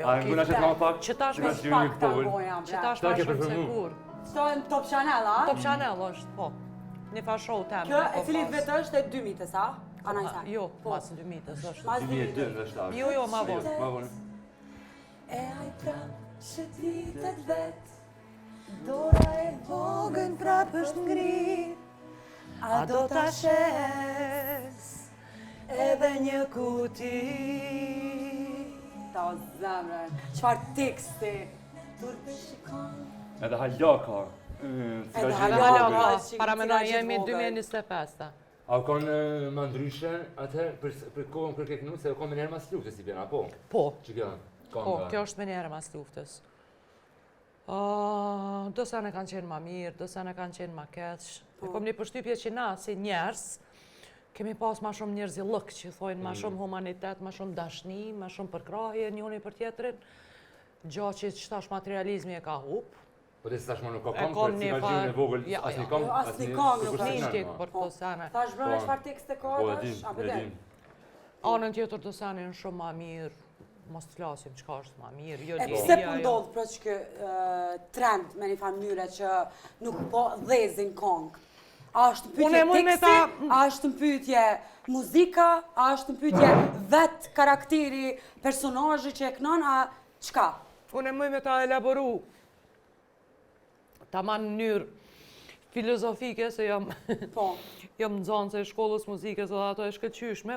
A më na çet pak? Që tash me pak tangoja. Që tash më shumë se kur. Stojnë Top Chanel, a? Top Chanel është, po. Një fa show temë. Kjo e cili vetë është e 2000-s, a? Anajsa. Jo, mas 2000-s është. Mas 2002 është. Jo, ma vonë. Ma vonë. E aj prap shëtitet vet, dora e vogën prap është ngrit, a do ta shes edhe një kuti. Ta zemrën, qfar teksti, turpe shikon. Edhe halaka. Edhe Halaka, para mendoj jemi 2025. A kanë më ndryshe atëherë për kohën kur ke kënu se kanë më njerë mas luftës si vjen, apo? Po. Që kjo? Po, kjo është me njerë mas luftës. Do sa ne kanë qenë ma mirë, do sa ne kanë qenë ma keq. E kom një përshtypje që na, si njerës, kemi pas ma shumë njerëzillëk që thojnë ma shumë humanitet, ma shumë dashni, ma shumë përkrahje njëri për tjetrin. Gjo që qëtash materializmi e ka hupë. Po të si tash më nuk ka kongë, për si ka gjyrën e vogël, asni kongë, asni kongë nuk Një shtik për të sene. Ta shbrëme qfar tekste ka tash, a përdem? Anën tjetër të sene në shumë ma mirë, mos të flasim qka është ma mirë. E pse për ndodhë për që kë trend me një familje që nuk po dhezin kongë? A është në pyetje teksti, a është në pyetje muzika, a është në pyetje vetë karakteri, personazhi që e kënon, a qka? Unë e mëj me ta elaboru, ta ma në njërë filozofike, se jam nëzance e shkollës muzikës dhe ato e shkëllqyshme,